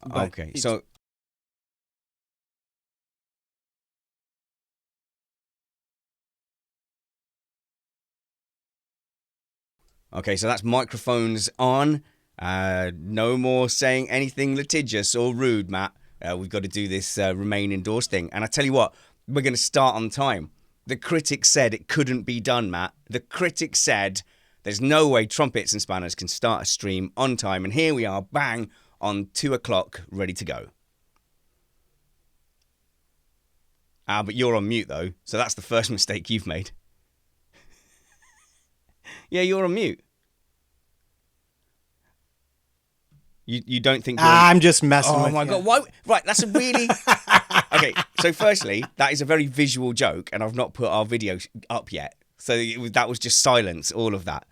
but Okay, it's so so that's microphones on. No more saying anything litigious or rude, Matt. We've got to do this remain indoors thing. And I tell you what, we're going to start on time. The critics said it couldn't be done, Matt. The critics said there's no way Trumpets and Spanners can start a stream on time. And here we are, bang, on 2 o'clock, ready to go. But you're on mute, though. So that's the first mistake you've made. Yeah, you're on mute. You don't think you're on... I'm just messing Oh with my you. God. Why? Right, that's a really... Okay, so firstly, that is a very visual joke, and I've not put our video up yet. So that was just silence, all of that.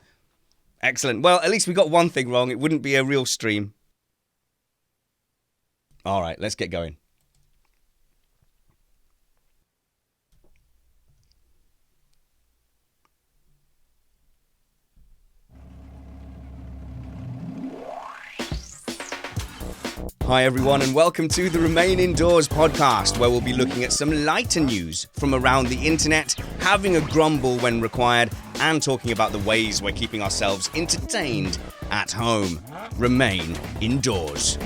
Excellent. Well, at least we got one thing wrong. It wouldn't be a real stream. All right, let's get going. Hi, everyone, and welcome to the Remain Indoors podcast, where we'll be looking at some lighter news from around the internet, having a grumble when required, and talking about the ways we're keeping ourselves entertained at home. Remain indoors.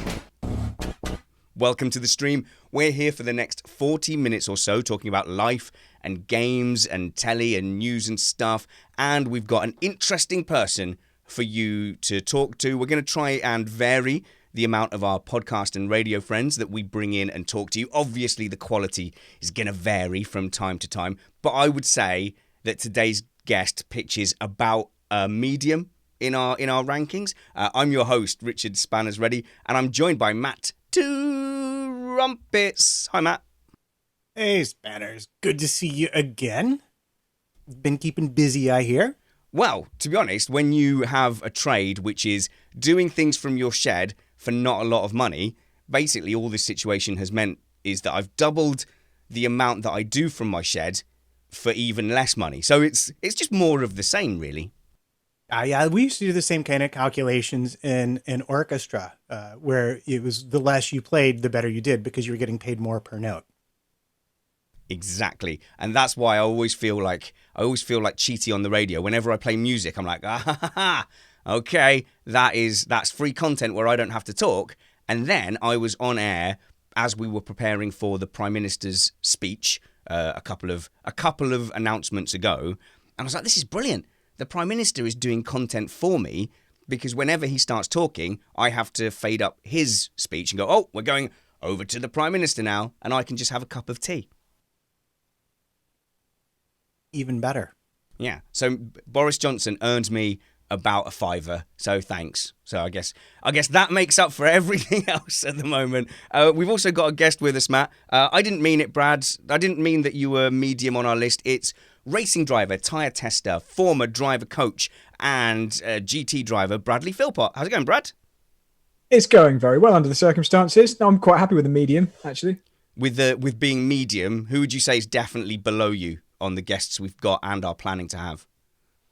Welcome to the stream. We're here for the next 40 minutes or so talking about life and games and telly and news and stuff. And we've got an interesting person for you to talk to. We're going to try and vary the amount of our podcast and radio friends that we bring in and talk to you. Obviously, the quality is going to vary from time to time. But I would say that today's guest pitches about a medium in our rankings. I'm your host, Richard Spanners Ready, and I'm joined by Matt Trumpets. Hi, Matt. Hey, Spanners. Good to see you again. Been keeping busy, I hear. Well, to be honest, when you have a trade which is doing things from your shed for not a lot of money, basically all this situation has meant is that I've doubled the amount that I do from my shed for even less money. So it's just more of the same, really. Yeah, we used to do the same kind of calculations in an orchestra, where it was the less you played, the better you did because you were getting paid more per note. Exactly. And that's why I always feel like Cheaty on the radio. Whenever I play music, I'm like, okay, that's free content where I don't have to talk. And then I was on air as we were preparing for the Prime Minister's speech a couple of announcements ago, and I was like, this is brilliant. The Prime Minister is doing content for me because whenever he starts talking, I have to fade up his speech and go, oh, we're going over to the Prime Minister now, and I can just have a cup of tea. Even better. Yeah. So Boris Johnson earns me about a fiver, so thanks. So I guess that makes up for everything else at the moment. We've also got a guest with us, Matt. I didn't mean it, Brad. I didn't mean that you were medium on our list. It's racing driver, tyre tester, former driver coach, and GT driver Bradley Philpott. How's it going, Brad? It's going very well under the circumstances. No, I'm quite happy with the medium, actually. With being medium, who would you say is definitely below you on the guests we've got and are planning to have?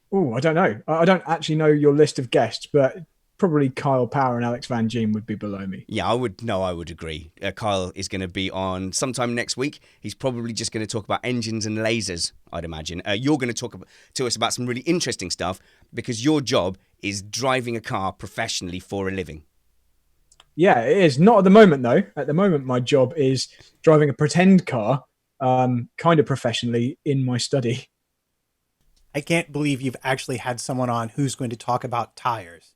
Oh, I don't know. I don't actually know your list of guests, but probably Kyle Power and Alex Van Gien would be below me. Yeah, I would agree. Kyle is going to be on sometime next week. He's probably just going to talk about engines and lasers, I'd imagine. You're going to talk to us about some really interesting stuff because your job is driving a car professionally for a living. Yeah, it is. Not at the moment, though. At the moment, my job is driving a pretend car, kind of professionally in my study. I can't believe you've actually had someone on who's going to talk about tires.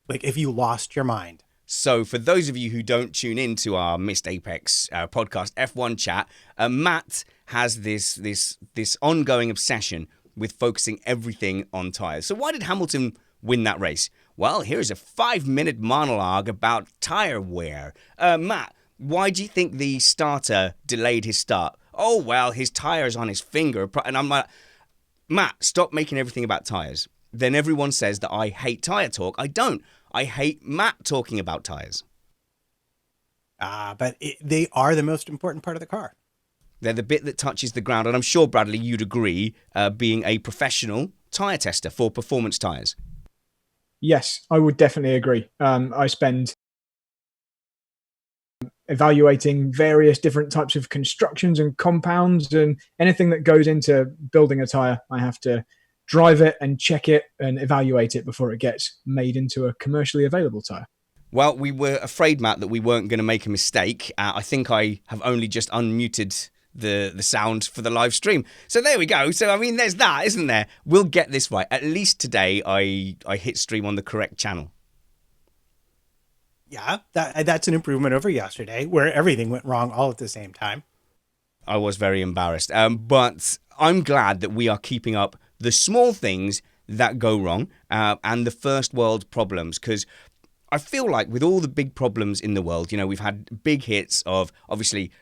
Like, if you lost your mind. So for those of you who don't tune in to our Missed Apex podcast F1 chat, Matt has this ongoing obsession with focusing everything on tyres. So why did Hamilton win that race? Well, here's a 5-minute monologue about tyre wear. Matt, why do you think the starter delayed his start? Oh, well, his tyre's on his finger. And I'm like, Matt, stop making everything about tyres. Then everyone says that I hate tyre talk. I don't. I hate Matt talking about tyres. But they are the most important part of the car. They're the bit that touches the ground. And I'm sure, Bradley, you'd agree, being a professional tyre tester for performance tyres. Yes, I would definitely agree. I spend evaluating various different types of constructions and compounds and anything that goes into building a tire. I have to drive it and check it and evaluate it before it gets made into a commercially available tire. Well, we were afraid, Matt, that we weren't going to make a mistake. I think I have only just unmuted the sound for the live stream. So there we go. So, I mean, there's that, isn't there? We'll get this right. At least today I hit stream on the correct channel. Yeah, that's an improvement over yesterday where everything went wrong all at the same time. I was very embarrassed. But I'm glad that we are keeping up the small things that go wrong and the first world problems, because I feel like with all the big problems in the world, you know, we've had big hits of, obviously,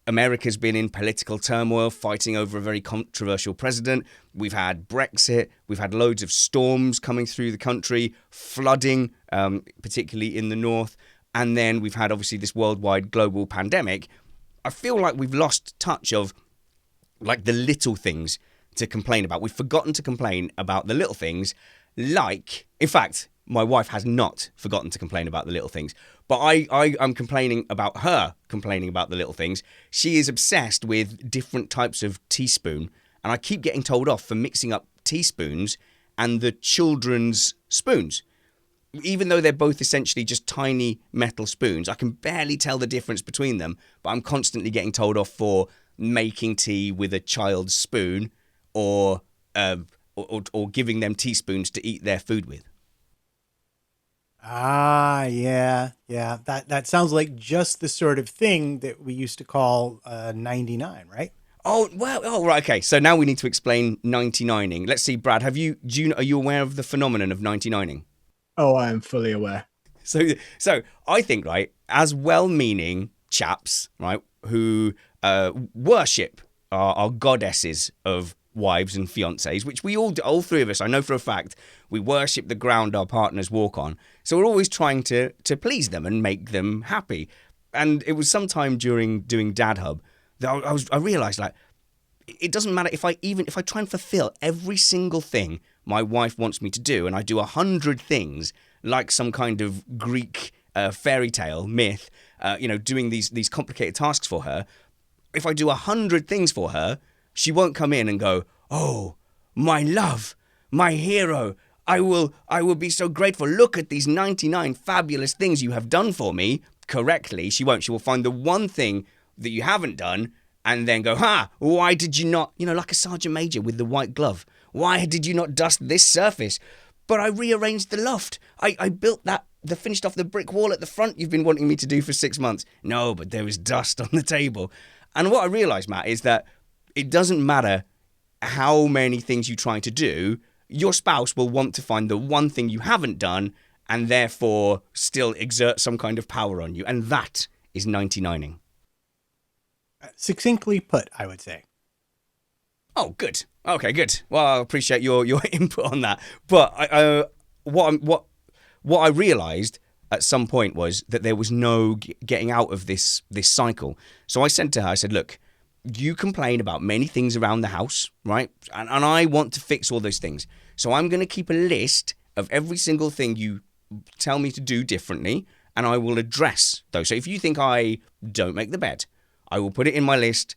America's been in political turmoil, fighting over a very controversial president. We've had Brexit. We've had loads of storms coming through the country, flooding, particularly in the north. And then we've had, obviously, this worldwide global pandemic. I feel like we've lost touch of, like, the little things to complain about. We've forgotten to complain about the little things, like, in fact, my wife has not forgotten to complain about the little things, but I'm complaining about her complaining about the little things. She is obsessed with different types of teaspoon, and I keep getting told off for mixing up teaspoons and the children's spoons. Even though they're both essentially just tiny metal spoons, I can barely tell the difference between them, but I'm constantly getting told off for making tea with a child's spoon or giving them teaspoons to eat their food with. Ah, yeah. That sounds like just the sort of thing that we used to call 99, right? Oh, well, right, okay. So now we need to explain 99ing. Let's see, Brad, are you aware of the phenomenon of 99ing? Oh, I am fully aware. So I think, right, as well-meaning chaps, right, who worship our goddesses of wives and fiancés, which we all three of us, I know for a fact, we worship the ground our partners walk on. So we're always trying to please them and make them happy. And it was sometime during doing Dad Hub that I realized, like, it doesn't matter if I try and fulfill every single thing my wife wants me to do, and I do 100 things like some kind of Greek fairy tale myth, doing these complicated tasks for her. If I do 100 things for her, she won't come in and go, "Oh, my love, my hero, I will be so grateful. Look at these 99 fabulous things you have done for me." Correctly, she won't. She will find the one thing that you haven't done and then go, why did you not, like a sergeant major with the white glove, why did you not dust this surface? But I rearranged the loft. I built finished off the brick wall at the front you've been wanting me to do for 6 months. No, but there was dust on the table. And what I realized, Matt, is that it doesn't matter how many things you try to do, your spouse will want to find the one thing you haven't done and therefore still exert some kind of power on you. And that is 99ing. Succinctly put, I would say. Oh, good. Okay, good. Well, I appreciate your input on that. But what I realised at some point was that there was no getting out of this cycle. So I said to her, I said, look, you complain about many things around the house, right? And I want to fix all those things. So I'm going to keep a list of every single thing you tell me to do differently, and I will address those. So if you think I don't make the bed, I will put it in my list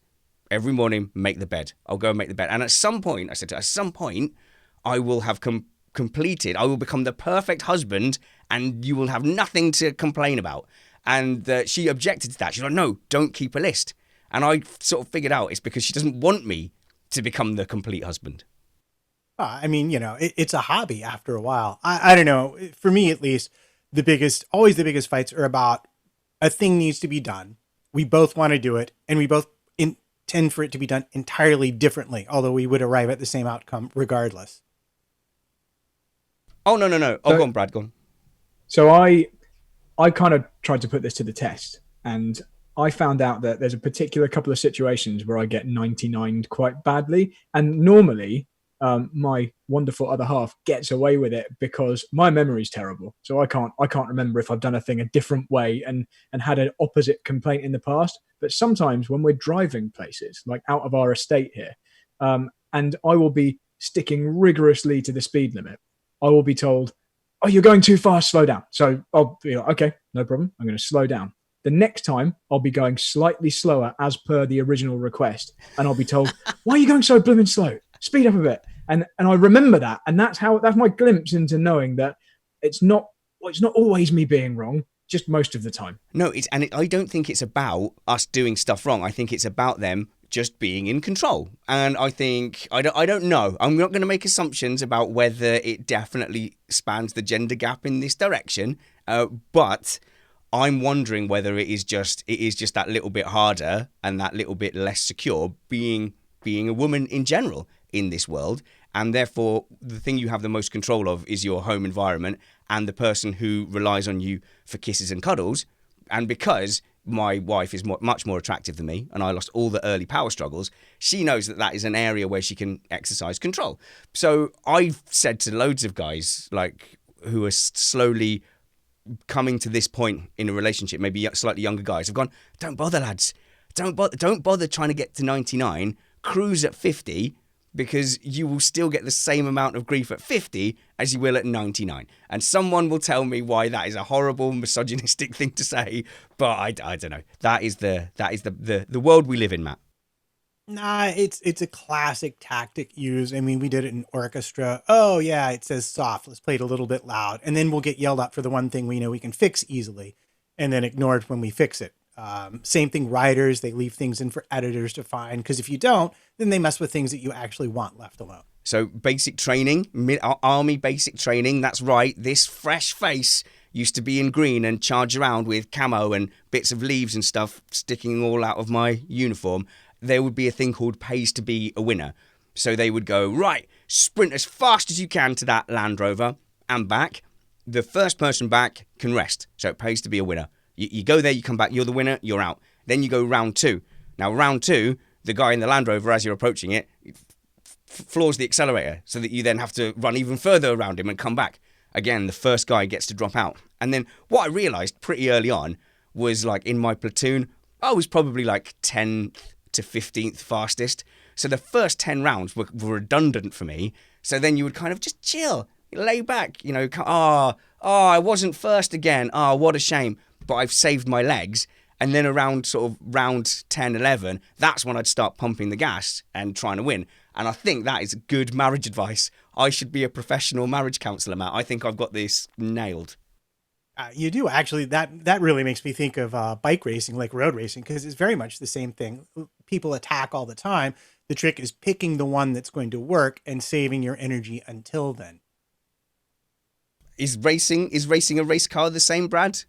every morning, make the bed. I'll go and make the bed. And at some point, I said to her, at some point, I will have completed, I will become the perfect husband and you will have nothing to complain about. And she objected to that. She's like, no, don't keep a list. And I sort of figured out it's because she doesn't want me to become the complete husband. I mean, it's a hobby after a while. I don't know. For me, at least, the biggest fights are about a thing needs to be done. We both want to do it, and we both intend for it to be done entirely differently, although we would arrive at the same outcome regardless. Oh, no. Oh, go on, Brad, go on. So I kind of tried to put this to the test, and I found out that there's a particular couple of situations where I get 99'd quite badly, and normally my wonderful other half gets away with it because my memory's terrible. So I can't remember if I've done a thing a different way and had an opposite complaint in the past. But sometimes when we're driving places, like out of our estate here, and I will be sticking rigorously to the speed limit, I will be told, "Oh, you're going too fast, slow down." So I'll be like, okay, no problem. I'm going to slow down. The next time I'll be going slightly slower as per the original request. And I'll be told, why are you going so blooming slow? Speed up a bit. And I remember that. And that's my glimpse into knowing that it's not always me being wrong, just most of the time. No, I don't think it's about us doing stuff wrong. I think it's about them just being in control. And I think, I don't know. I'm not going to make assumptions about whether it definitely spans the gender gap in this direction. But I'm wondering whether it is just that little bit harder and that little bit less secure being a woman in general in this world. And therefore, the thing you have the most control of is your home environment and the person who relies on you for kisses and cuddles. And because my wife is much more attractive than me and I lost all the early power struggles, she knows that is an area where she can exercise control. So I've said to loads of guys like who are slowly coming to this point in a relationship, maybe slightly younger guys, have gone, don't bother, lads. Don't bother trying to get to 99. Cruise at 50, because you will still get the same amount of grief at 50 as you will at 99. And someone will tell me why that is a horrible, misogynistic thing to say, but I don't know. That is the world we live in, Matt. Nah, it's a classic tactic used. I mean, we did it in orchestra. Oh yeah, it says soft. Let's play it a little bit loud. And then we'll get yelled at for the one thing we know we can fix easily and then ignored when we fix it. Same thing, writers, they leave things in for editors to find, because if you don't, then they mess with things that you actually want left alone. So basic training, army basic training, that's right. This fresh face used to be in green and charge around with camo and bits of leaves and stuff sticking all out of my uniform. There would be a thing called pays to be a winner. So they would go, right, sprint as fast as you can to that Land Rover and back. The first person back can rest. So it pays to be a winner. You go there, you come back, you're the winner, you're out. Then you go round 2. Now, round 2, the guy in the Land Rover, as you're approaching it, floors the accelerator so that you then have to run even further around him and come back. Again, the first guy gets to drop out. And then what I realised pretty early on was, like, in my platoon, I was probably like 10th to 15th fastest. So the first 10 rounds were redundant for me. So then you would kind of just chill, lay back, you know, I wasn't first again. Oh, what a shame. But I've saved my legs. And then around sort of round 10, 11, that's when I'd start pumping the gas and trying to win. And I think that is good marriage advice. I should be a professional marriage counsellor, Matt. I think I've got this nailed. You do, actually. That really makes me think of bike racing, like road racing, because it's very much the same thing. People attack all the time. The trick is picking the one that's going to work and saving your energy until then. Is racing a race car the same, Brad?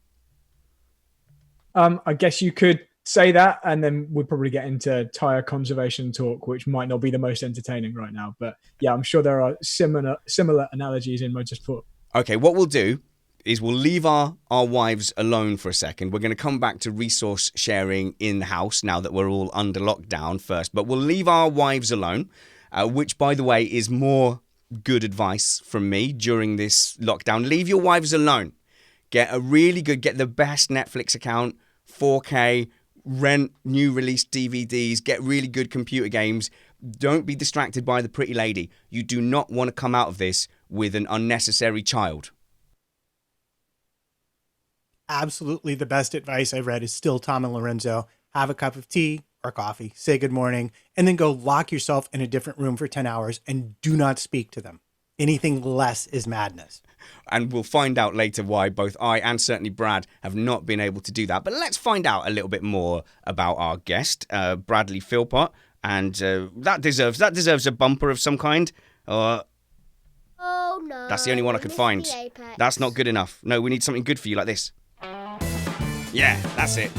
I guess you could say that, and then we'd probably get into tyre conservation talk, which might not be the most entertaining right now. But yeah, I'm sure there are similar analogies in motorsport. Okay, what we'll do is we'll leave our wives alone for a second. We're going to come back to resource sharing in the house now that we're all under lockdown first. But we'll leave our wives alone, which, by the way, is more good advice from me during this lockdown. Leave your wives alone. Get the best Netflix account, 4K, rent new released DVDs, get really good computer games. Don't be distracted by the pretty lady. You do not want to come out of this with an unnecessary child. Absolutely the best advice I've read is still Tom and Lorenzo. Have a cup of tea or coffee, say good morning, and then go lock yourself in a different room for 10 hours and do not speak to them. Anything less is madness. And we'll find out later why both I and certainly Brad have not been able to do that. But let's find out a little bit more about our guest, Bradley Philpott. And that deserves a bumper of some kind. Oh no. That's the only one I could find. That's not good enough. No, we need something good for you like this. Yeah, that's it.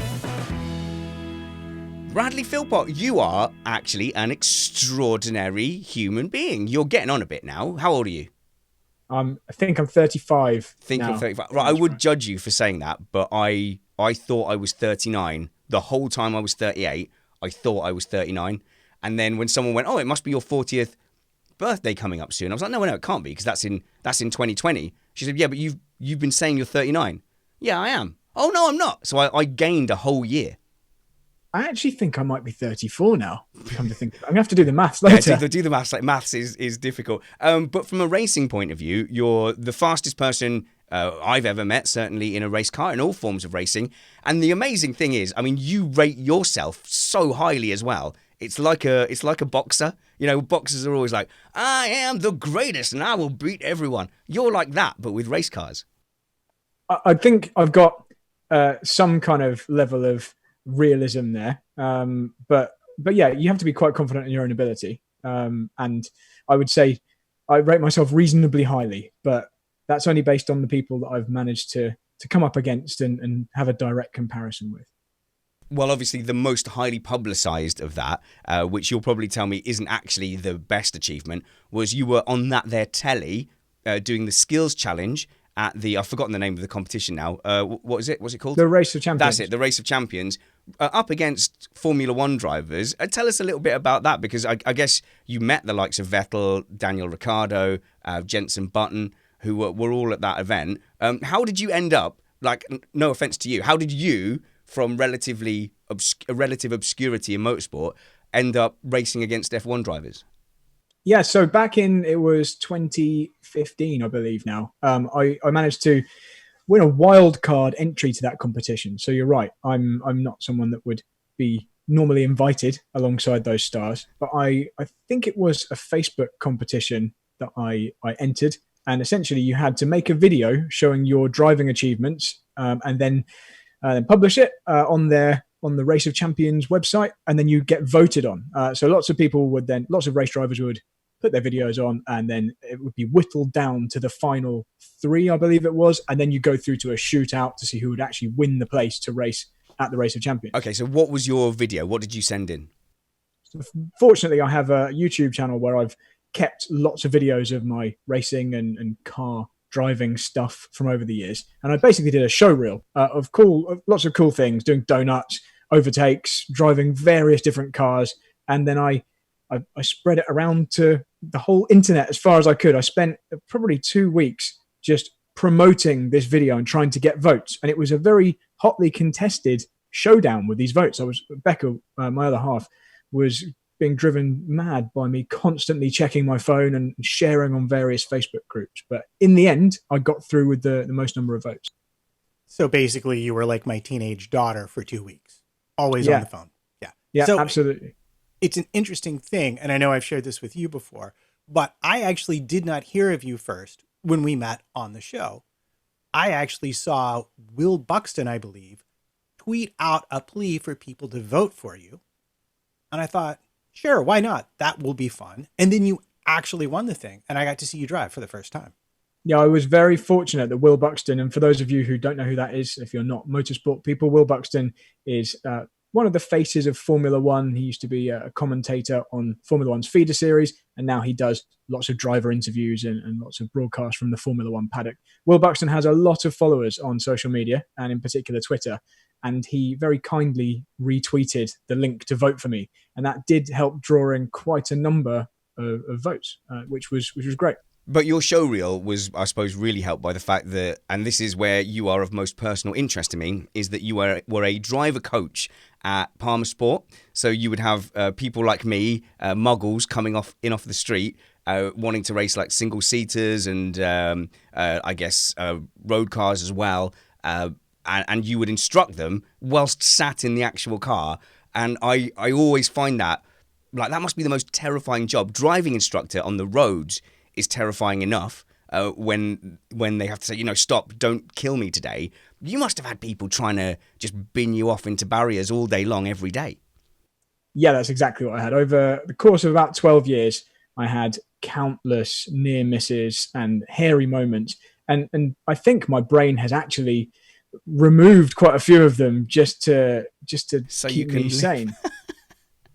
Bradley Philpott, you are actually an extraordinary human being. You're getting on a bit now. How old are you? I think I'm 35. I'm 35. Right, I would judge you for saying that, but I thought I was 39. The whole time I was 38, I thought I was 39. And then when someone went, oh, it must be your 40th birthday coming up soon. I was like, no, it can't be, because that's in 2020. She said, yeah, but you've been saying you're 39. Yeah, I am. Oh, no, I'm not. So I gained a whole year. I actually think I might be 34 now. Come to think, I'm gonna have to do the maths later. Yeah, do the maths. Like, maths is difficult. But from a racing point of view, you're the fastest person I've ever met, certainly in a race car, in all forms of racing. And the amazing thing is, I mean, you rate yourself so highly as well. It's like a boxer. You know, boxers are always like, I am the greatest and I will beat everyone. You're like that, but with race cars. I think I've got some kind of level of realism there. But yeah, you have to be quite confident in your own ability. And I would say I rate myself reasonably highly, but that's only based on the people that I've managed to come up against and have a direct comparison with. Well, obviously, the most highly publicized of that, which you'll probably tell me isn't actually the best achievement, was you were on that there telly doing the skills challenge at the, I've forgotten the name of the competition now. What is it? What's it called? The Race of Champions. That's it, the Race of Champions, up against Formula One drivers. Tell us a little bit about that, because I guess you met the likes of Vettel, Daniel Ricciardo, Jenson Button, who were all at that event. How did you end up, like, no offense to you, how did you, from relative obscurity in motorsport, end up racing against F1 drivers? Yeah, so back in, it was 2015, I believe now, I managed to win a wild card entry to that competition. So you're right, I'm not someone that would be normally invited alongside those stars, but I think it was a Facebook competition that I entered, and essentially you had to make a video showing your driving achievements, and then publish it on the Race of Champions website, and then you get voted on. So lots of race drivers would put their videos on, and then it would be whittled down to the final 3, I believe it was, and then you go through to a shootout to see who would actually win the place to race at the Race of Champions. Okay, so what was your video? What did you send in? Fortunately, I have a YouTube channel where I've kept lots of videos of my racing and car driving stuff from over the years, and I basically did a show reel of lots of cool things, doing donuts, overtakes, driving various different cars, and then I spread it around to the whole internet as far as I could. I spent probably 2 weeks just promoting this video and trying to get votes, and it was a very hotly contested showdown with these votes. Becca, my other half, was being driven mad by me constantly checking my phone and sharing on various Facebook groups. But in the end, I got through with the most number of votes. So basically, you were like my teenage daughter for 2 weeks, always on the phone. Yeah, so absolutely. It's an interesting thing, and I know I've shared this with you before, but I actually did not hear of you first when we met on the show. I actually saw Will Buxton, I believe, tweet out a plea for people to vote for you. And I thought, sure, why not? That will be fun. And then you actually won the thing, and I got to see you drive for the first time. Yeah, I was very fortunate that Will Buxton, and for those of you who don't know who that is, if you're not motorsport people, Will Buxton is one of the faces of Formula One. He used to be a commentator on Formula One's feeder series, and now he does lots of driver interviews and lots of broadcasts from the Formula One paddock. Will Buxton has a lot of followers on social media, and in particular Twitter, and he very kindly retweeted the link to vote for me, and that did help draw in quite a number of votes, which was great. But your show reel was, I suppose, really helped by the fact that, and this is where you are of most personal interest to me, is that you were a driver coach at Palmer Sport. So you would have people like me, muggles coming off the street, wanting to race like single seaters and I guess road cars as well. And you would instruct them whilst sat in the actual car. And I always find that must be the most terrifying job. Driving instructor on the roads is terrifying enough when they have to say, stop, don't kill me today. You must have had people trying to just bin you off into barriers all day long, every day. Yeah, that's exactly what I had. Over the course of about 12 years, I had countless near misses and hairy moments. And I think my brain has actually removed quite a few of them just to So keep me sane.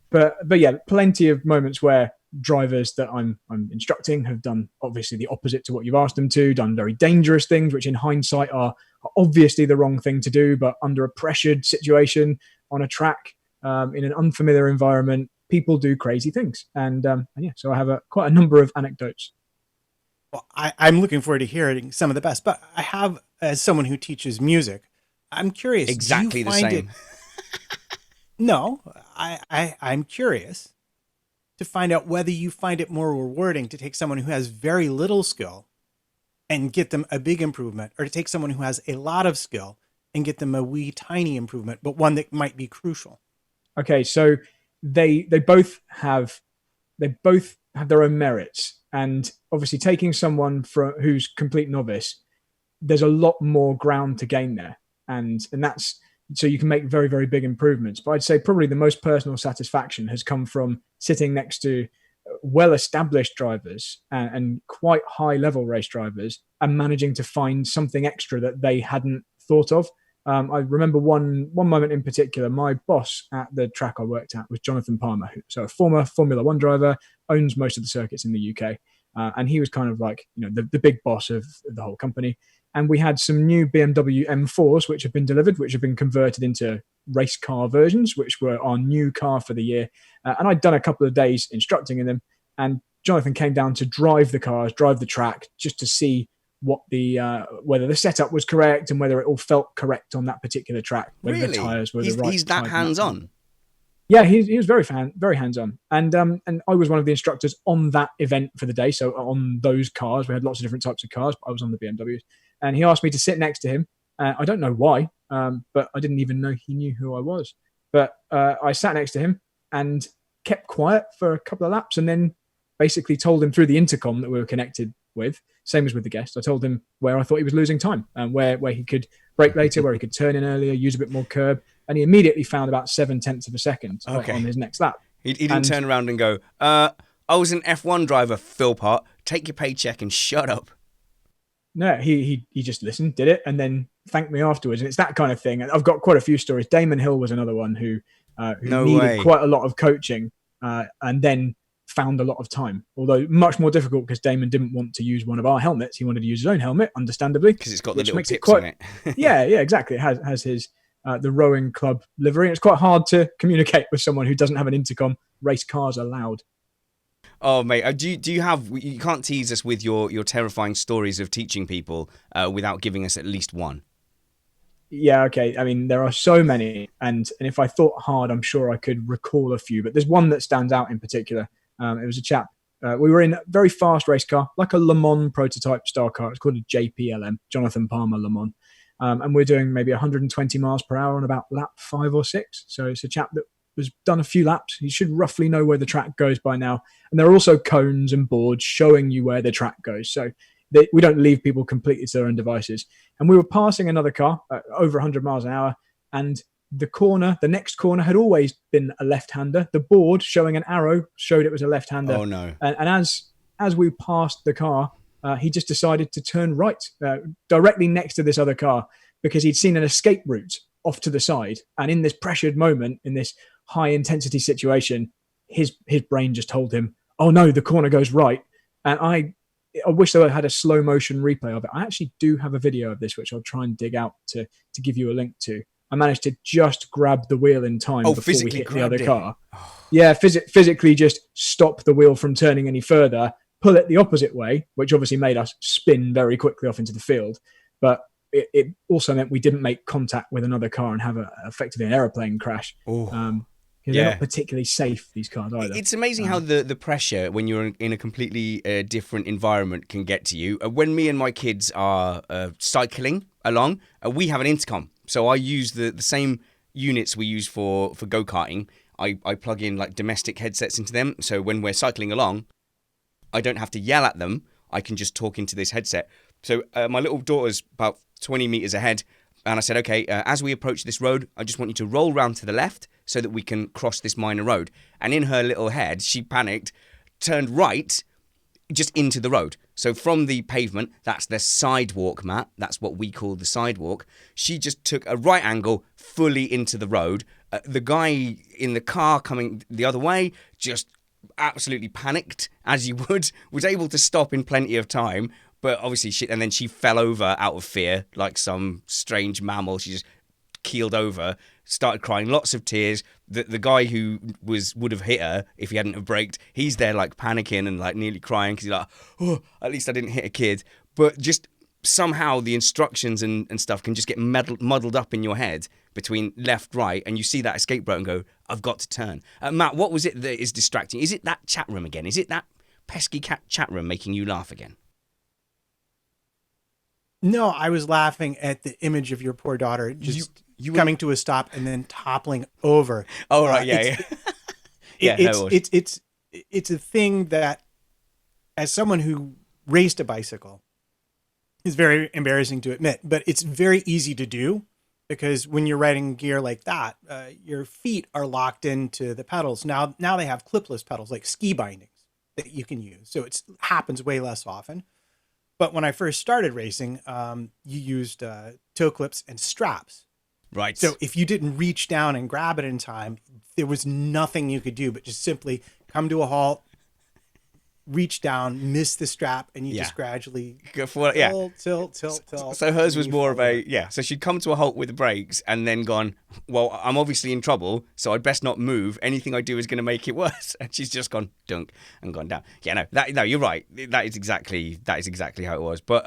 But yeah, plenty of moments where drivers that I'm instructing have done obviously the opposite to what you've asked them to, done very dangerous things, which in hindsight are obviously the wrong thing to do, but under a pressured situation on a track, in an unfamiliar environment, people do crazy things. And yeah, so I have quite a number of anecdotes. Well, I'm looking forward to hearing some of the best, but I have, as someone who teaches music, I'm curious. Exactly the same. No, I'm curious to find out whether you find it more rewarding to take someone who has very little skill and get them a big improvement, or to take someone who has a lot of skill and get them a wee tiny improvement, but one that might be crucial? Okay, so they both have their own merits, and obviously taking someone who's complete novice, there's a lot more ground to gain there, and that's so you can make very, very big improvements. But I'd say probably the most personal satisfaction has come from sitting next to well-established drivers and quite high-level race drivers, and managing to find something extra that they hadn't thought of. I remember one moment in particular. My boss at the track I worked at was Jonathan Palmer, so a former Formula One driver, owns most of the circuits in the UK, and he was kind of like the big boss of the whole company. And we had some new BMW M4s which have been delivered, which have been converted into race car versions, which were our new car for the year. And I'd done a couple of days instructing in them, and Jonathan came down to drive the cars, drive the track, just to see what whether the setup was correct and whether it all felt correct on that particular track. Whether Really? the tires were the right. He's that hands-on. Yeah, he was very hands-on, and I was one of the instructors on that event for the day. So on those cars, we had lots of different types of cars, but I was on the BMWs, and he asked me to sit next to him. I don't know why, but I didn't even know he knew who I was. But I sat next to him and kept quiet for a couple of laps, and then basically told him through the intercom that we were connected with, same as with the guest. I told him where I thought he was losing time and where he could brake later, where he could turn in earlier, use a bit more curb. And he immediately found about 0.7 of a second on his next lap. He didn't turn around and go, I was an F1 driver, Philpott. Take your paycheck and shut up. No, he just listened, did it, and then thanked me afterwards. And it's that kind of thing. And I've got quite a few stories. Damon Hill was another one who needed quite a lot of coaching and then found a lot of time, although much more difficult because Damon didn't want to use one of our helmets. He wanted to use his own helmet, understandably, because it's got the little tips on it. yeah, exactly. It has his the rowing club livery. And it's quite hard to communicate with someone who doesn't have an intercom. Race cars are loud. Oh, mate, do you have? You can't tease us with your terrifying stories of teaching people without giving us at least one. Yeah, okay. I mean, there are so many, and if I thought hard, I'm sure I could recall a few. But there's one that stands out in particular. It was a chap. We were in a very fast race car, like a Le Mans prototype star car. It's called a JPLM, Jonathan Palmer Le Mans. And we're doing maybe 120 miles per hour on about lap 5 or 6. So it's a chap that has done a few laps. He should roughly know where the track goes by now. And there are also cones and boards showing you where the track goes. So we don't leave people completely to their own devices. And we were passing another car over 100 miles an hour. And the next corner had always been a left-hander. The board showing an arrow showed it was a left-hander. Oh, no. And as we passed the car, he just decided to turn right directly next to this other car because he'd seen an escape route off to the side. And in this pressured moment, in this high intensity situation, his brain just told him, oh no, the corner goes right. And I wish I had a slow motion replay of it. I actually do have a video of this, which I'll try and dig out to give you a link to. I managed to just grab the wheel in time before we hit the other car. Yeah, physically just stop the wheel from turning any further, pull it the opposite way, which obviously made us spin very quickly off into the field. But it also meant we didn't make contact with another car and have effectively an aeroplane crash. They're not particularly safe, these cars, either. It's amazing how the pressure when you're in a completely different environment can get to you. When me and my kids are cycling along, we have an intercom. So I use the same units we use for go-karting. I plug in like domestic headsets into them. So when we're cycling along, I don't have to yell at them. I can just talk into this headset. So my little daughter's about 20 meters ahead. And I said, okay, as we approach this road, I just want you to roll round to the left so that we can cross this minor road. And in her little head, she panicked, turned right, just into the road. So from the pavement, that's the sidewalk, Matt. That's what we call the sidewalk. She just took a right angle fully into the road. The guy in the car coming the other way just absolutely panicked, as you would, was able to stop in plenty of time. But obviously, and then she fell over out of fear, like some strange mammal. She just keeled over, started crying, lots of tears. The guy who would have hit her if he hadn't have braked, he's there like panicking and like nearly crying because he's like, oh, at least I didn't hit a kid. But just somehow the instructions and stuff can just get muddled up in your head between left, right, and you see that escape route and go, I've got to turn. Matt, what was it that is distracting? Is it that chat room again? Is it that pesky chat room making you laugh again? No, I was laughing at the image of your poor daughter just you were, coming to a stop and then toppling over. oh right, yeah, It's yeah. Yeah, no, it was. it's a thing that, as someone who raced a bicycle, is very embarrassing to admit, but it's very easy to do because when you're riding gear like that, your feet are locked into the pedals. Now they have clipless pedals like ski bindings that you can use, so it happens way less often. But when I first started racing, you used toe clips and straps. Right. So if you didn't reach down and grab it in time, there was nothing you could do but just simply come to a halt, reach down, miss the strap, and you Yeah. just gradually Go for it, yeah. tilt. So hers was more of a, yeah. So she'd come to a halt with the brakes and then gone, well, I'm obviously in trouble, so I'd best not move. Anything I do is going to make it worse. And she's just gone dunk and gone down. Yeah, no, you're right. That is exactly how it was. But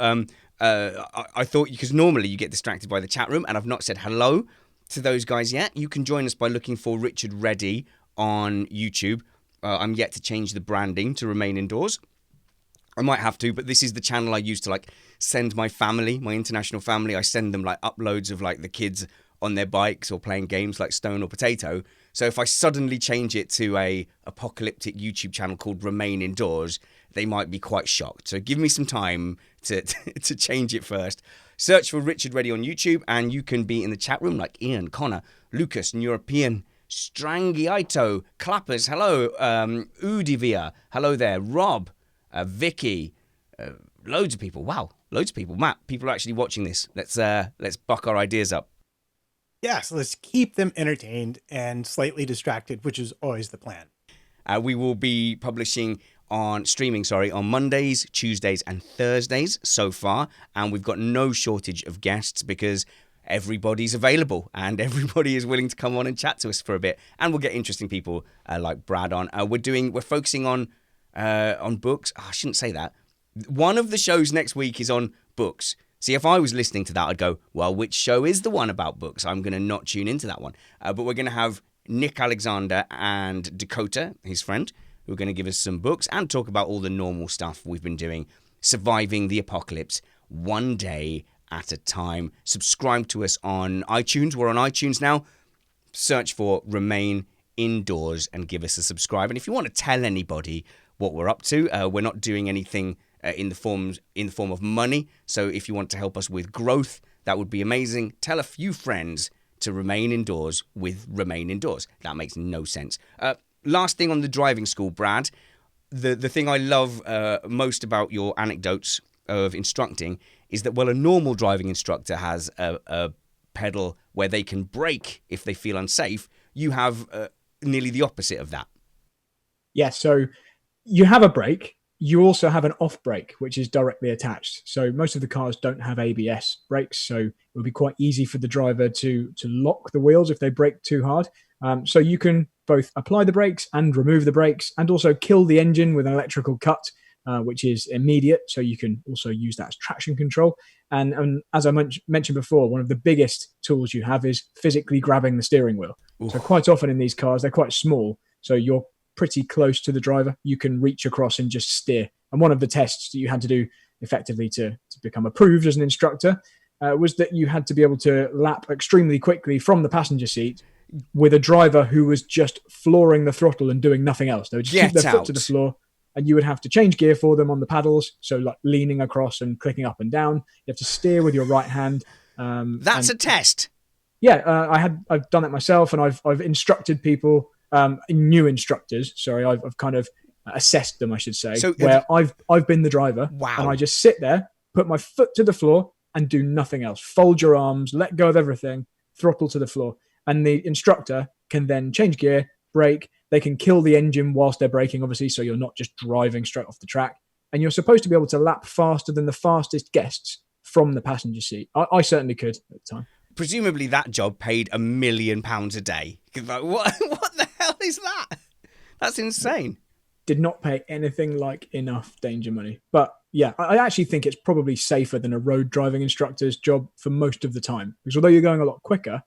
I thought, because normally you get distracted by the chat room, and I've not said hello to those guys yet. You can join us by looking for Richard Reddy on YouTube. I'm yet to change the branding to Remain Indoors. I might have to, but this is the channel I use to like send my family, my international family. I send them like uploads of like the kids on their bikes or playing games like Stone or Potato. So if I suddenly change it to a apocalyptic YouTube channel called Remain Indoors, they might be quite shocked. So give me some time to change it first. Search for Richard Reddy on YouTube, and you can be in the chat room like Ian, Connor, Lucas, and European, Strangiaito, Clappers, hello, Udivia, hello there, Rob, Vicky, loads of people. Wow, loads of people. Matt, people are actually watching this. Let's buck our ideas up. Yeah, so let's keep them entertained and slightly distracted, which is always the plan. We will be publishing on Mondays, Tuesdays, and Thursdays so far, and we've got no shortage of guests because everybody's available and everybody is willing to come on and chat to us for a bit, and we'll get interesting people like Brad on. We're focusing on books. I shouldn't say that. One of the shows next week is on books. See, if I was listening to that, I'd go, well, which show is the one about books? I'm going to not tune into that one. But we're going to have Nick Alexander and Dakota, his friend, who are going to give us some books and talk about all the normal stuff we've been doing, surviving the apocalypse one day at a time. Subscribe to us on iTunes. We're on iTunes now. Search for Remain Indoors and give us a subscribe. And if you want to tell anybody what we're up to, we're not doing anything in the form of money. So if you want to help us with growth, that would be amazing. Tell a few friends to remain indoors with Remain Indoors. That makes no sense. Last thing on the driving school, Brad. The thing I love most about your anecdotes of instructing is that, well, a normal driving instructor has a pedal where they can brake if they feel unsafe. You have nearly the opposite of that. Yeah, so you have a brake. You also have an off brake, which is directly attached. So most of the cars don't have ABS brakes, so it would be quite easy for the driver to lock the wheels if they brake too hard. So you can both apply the brakes and remove the brakes, and also kill the engine with an electrical cut, which is immediate. So you can also use that as traction control. And as I mentioned before, one of the biggest tools you have is physically grabbing the steering wheel. Oof. So quite often in these cars, they're quite small. So you're pretty close to the driver. You can reach across and just steer. And one of the tests that you had to do effectively to become approved as an instructor was that you had to be able to lap extremely quickly from the passenger seat with a driver who was just flooring the throttle and doing nothing else. They would just keep their foot to the floor, and you would have to change gear for them on the paddles. So like leaning across and clicking up and down. You have to steer with your right hand. That's a test. Yeah, I've done that myself, and I've instructed people, new instructors. Sorry, I've kind of assessed them, I should say, so, where I've been the driver. Wow. And I just sit there, put my foot to the floor, and do nothing else. Fold your arms, let go of everything, throttle to the floor. And the instructor can then change gear, brake. They can kill the engine whilst they're braking, obviously, so you're not just driving straight off the track. And you're supposed to be able to lap faster than the fastest guests from the passenger seat. I certainly could at the time. Presumably that job paid £1 million a day. Like, what the hell is that? That's insane. Did not pay anything like enough danger money. But yeah, I actually think it's probably safer than a road driving instructor's job for most of the time. Because although you're going a lot quicker,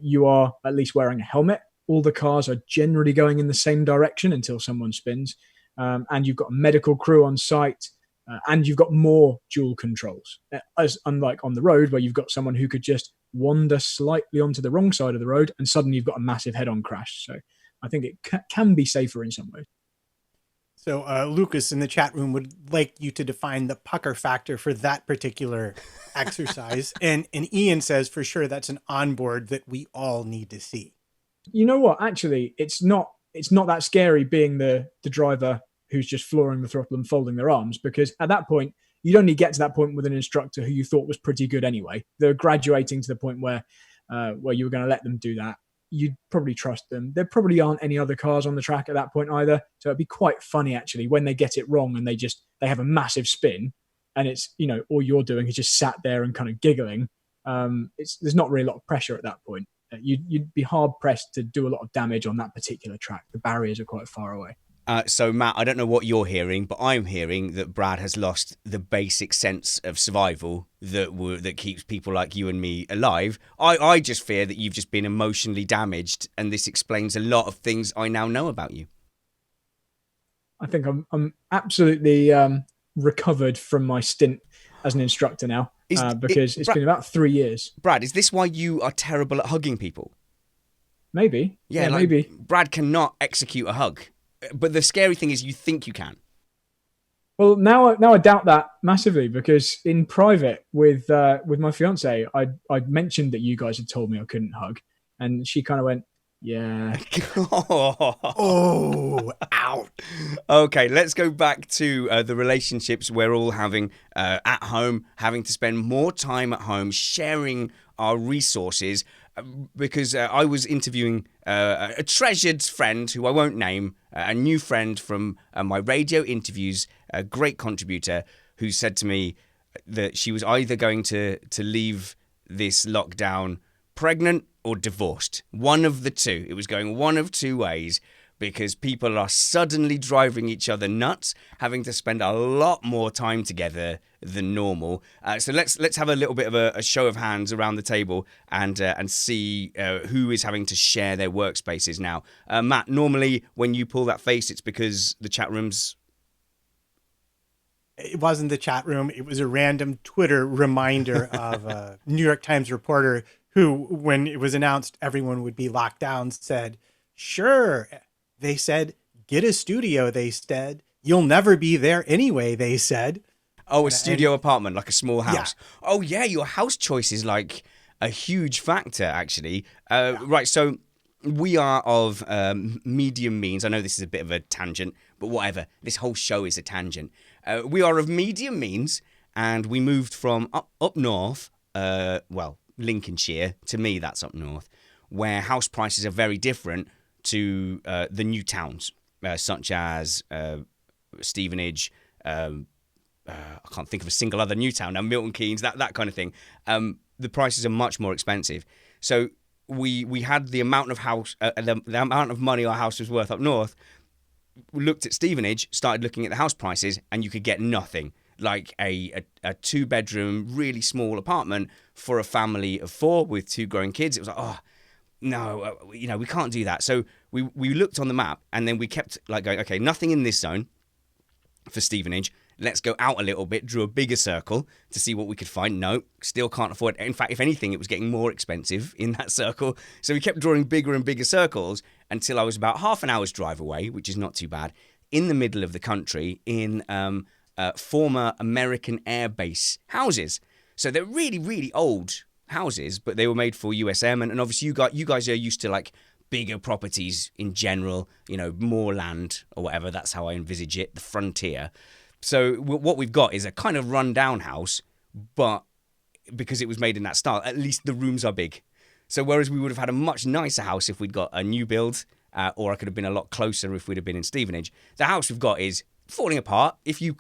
you are at least wearing a helmet. All the cars are generally going in the same direction until someone spins. And you've got a medical crew on site. and you've got more dual controls, as unlike on the road where you've got someone who could just wander slightly onto the wrong side of the road and suddenly you've got a massive head-on crash. So I think it can be safer in some ways. So Lucas in the chat room would like you to define the pucker factor for that particular exercise. And Ian says for sure that's an onboard that we all need to see. You know what? Actually, it's not that scary being the driver who's just flooring the throttle and folding their arms, because at that point, you'd only get to that point with an instructor who you thought was pretty good anyway. They're graduating to the point where you were going to let them do that. You'd probably trust them. There probably aren't any other cars on the track at that point either. So it'd be quite funny actually when they get it wrong and they have a massive spin and it's, all you're doing is just sat there and kind of giggling. There's not really a lot of pressure at that point. You'd be hard pressed to do a lot of damage on that particular track. The barriers are quite far away. So, Matt, I don't know what you're hearing, but I'm hearing that Brad has lost the basic sense of survival that keeps people like you and me alive. I just fear that you've just been emotionally damaged, and this explains a lot of things I now know about you. I think I'm absolutely recovered from my stint as an instructor now, because it's been about 3 years. Brad, is this why you are terrible at hugging people? Maybe. Yeah, maybe. Brad cannot execute a hug. But the scary thing is you think you can. Well, now I doubt that massively, because in private with my fiance, I mentioned that you guys had told me I couldn't hug, and she kind of went, yeah. Oh, out. Okay, let's go back to the relationships we're all having at home, having to spend more time at home, sharing our resources. Because I was interviewing a treasured friend who I won't name, a new friend from my radio interviews, a great contributor, who said to me that she was either going to leave this lockdown pregnant or divorced. One of the two. It was going one of two ways, because people are suddenly driving each other nuts, having to spend a lot more time together than normal. So let's have a little bit of a show of hands around the table and see who is having to share their workspaces now. Matt, normally when you pull that face, it's because the chat room's... It wasn't the chat room. It was a random Twitter reminder of a New York Times reporter who, when it was announced everyone would be locked down, said, sure. They said, get a studio, they said. You'll never be there anyway, they said. Oh, a studio apartment, like a small house. Yeah. Oh, yeah, your house choice is like a huge factor, actually. Right, so we are of medium means. I know this is a bit of a tangent, but whatever. This whole show is a tangent. We are of medium means, and we moved from up north, Lincolnshire, to me that's up north, where house prices are very different to the new towns, such as Stevenage. I can't think of a single other new town now. Milton Keynes, that kind of thing. The prices are much more expensive. So we had the amount of the amount of money our house was worth up north. We looked at Stevenage, started looking at the house prices, and you could get nothing. Like a 2-bedroom, really small apartment for a family of 4 with 2 growing kids. It was like, oh, no, we can't do that. So we looked on the map, and then we kept like going, okay, nothing in this zone for Stevenage. Let's go out a little bit, drew a bigger circle to see what we could find. No, still can't afford it. In fact, if anything, it was getting more expensive in that circle. So we kept drawing bigger and bigger circles until I was about half an hour's drive away, which is not too bad, in the middle of the country in former American Air Base houses. So they're really, really old houses, but they were made for USM. And obviously you guys are used to like bigger properties in general, more land or whatever. That's how I envisage it, the frontier. So what we've got is a kind of run-down house, but because it was made in that style, at least the rooms are big. So whereas we would have had a much nicer house if we'd got a new build, or I could have been a lot closer if we'd have been in Stevenage, the house we've got is falling apart. If you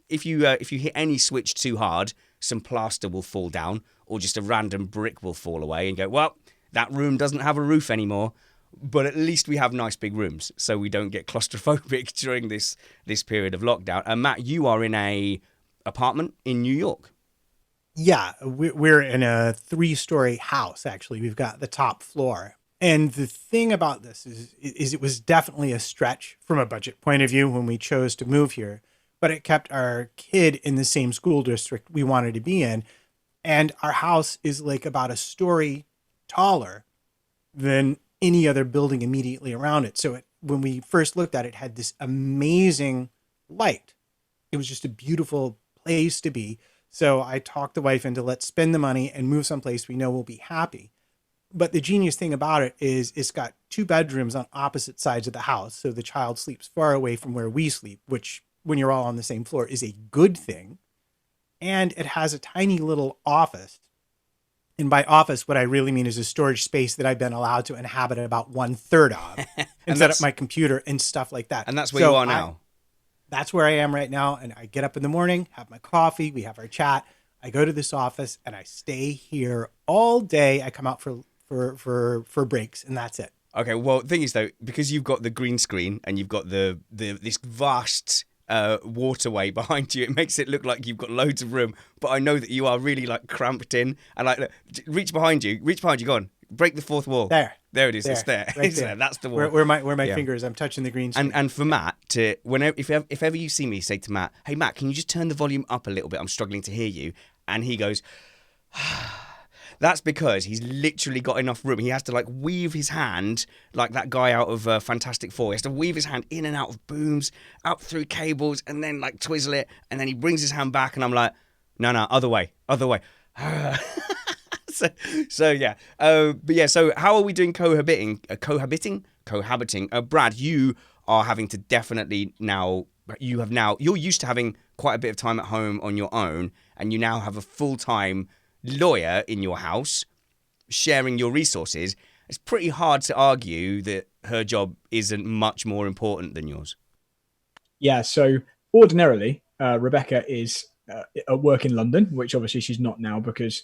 hit any switch too hard, some plaster will fall down, or just a random brick will fall away, and go, well, that room doesn't have a roof anymore. But at least we have nice big rooms, so we don't get claustrophobic during this period of lockdown. And Matt, you are in a apartment in New York. Yeah, we're in a 3-story house, actually. We've got the top floor. And the thing about this is it was definitely a stretch from a budget point of view when we chose to move here. but it kept our kid in the same school district we wanted to be in. And our house is like about a story taller than any other building immediately around it. So when we first looked at it, it had this amazing light. It was just a beautiful place to be. So I talked the wife into let's spend the money and move someplace we know we'll be happy. But the genius thing about it is it's got 2 bedrooms on opposite sides of the house. So the child sleeps far away from where we sleep, which when you're all on the same floor is a good thing. And it has a tiny little office. And by office, what I really mean is a storage space that I've been allowed to inhabit about 1/3 of and set up my computer and stuff like that. And that's where you are now. That's where I am right now. And I get up in the morning, have my coffee, we have our chat. I go to this office and I stay here all day. I come out for breaks and that's it. Okay, well, the thing is though, because you've got the green screen and you've got this vast waterway behind you, it makes it look like you've got loads of room. But I know that you are really like cramped in. And like, look, reach behind you. Go on. Break the fourth wall. There it is. There. It's there. Right It's there. That's the wall. Where my finger is. I'm touching the green screen. And for Matt, to whenever if ever you see me, say to Matt, "Hey Matt, can you just turn the volume up a little bit? I'm struggling to hear you." And he goes, that's because he's literally got enough room. He has to like weave his hand like that guy out of Fantastic Four. He has to weave his hand in and out of booms, up through cables, and then like twizzle it, and then he brings his hand back, and I'm like, no, other way. So yeah, but yeah. So how are we doing cohabiting? Brad, you are having to definitely now. You're used to having quite a bit of time at home on your own, and you now have a full-time lawyer in your house, sharing your resources. It's pretty hard to argue that her job isn't much more important than yours. Yeah. So ordinarily, Rebecca is at work in London, which obviously she's not now because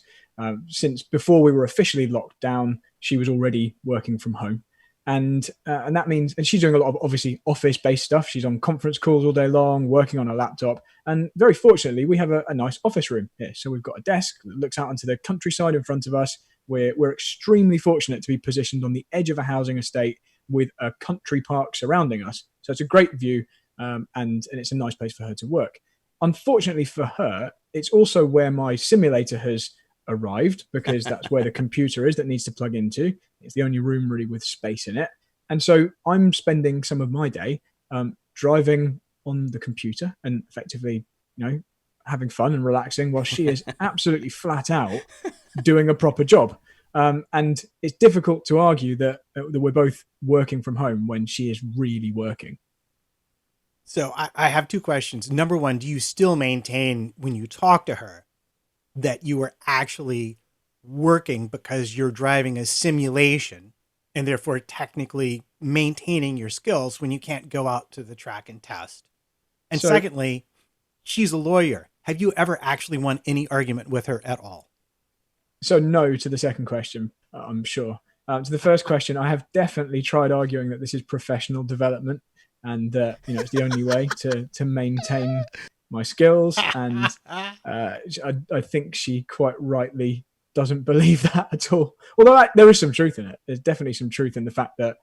since before we were officially locked down, she was already working from home. And that means, and she's doing a lot of obviously office-based stuff. She's on conference calls all day long, working on a laptop. And very fortunately, we have a nice office room here. So we've got a desk that looks out onto the countryside in front of us. We're extremely fortunate to be positioned on the edge of a housing estate with a country park surrounding us. So it's a great view, and it's a nice place for her to work. Unfortunately for her, it's also where my simulator has arrived because that's where the computer is that needs to plug into. It's the only room really with space in it. And so I'm spending some of my day driving on the computer and effectively, having fun and relaxing while she is absolutely flat out doing a proper job. And it's difficult to argue that we're both working from home when she is really working. So I have 2 questions. Number one, do you still maintain when you talk to her that you are actually working because you're driving a simulation and therefore technically maintaining your skills when you can't go out to the track and test? And secondly, she's a lawyer. Have you ever actually won any argument with her at all? So no to the second question, I'm sure. To the first question, I have definitely tried arguing that this is professional development and that it's the only way to maintain my skills. And I think she quite rightly doesn't believe that at all. Although there is some truth in it. There's definitely some truth in the fact that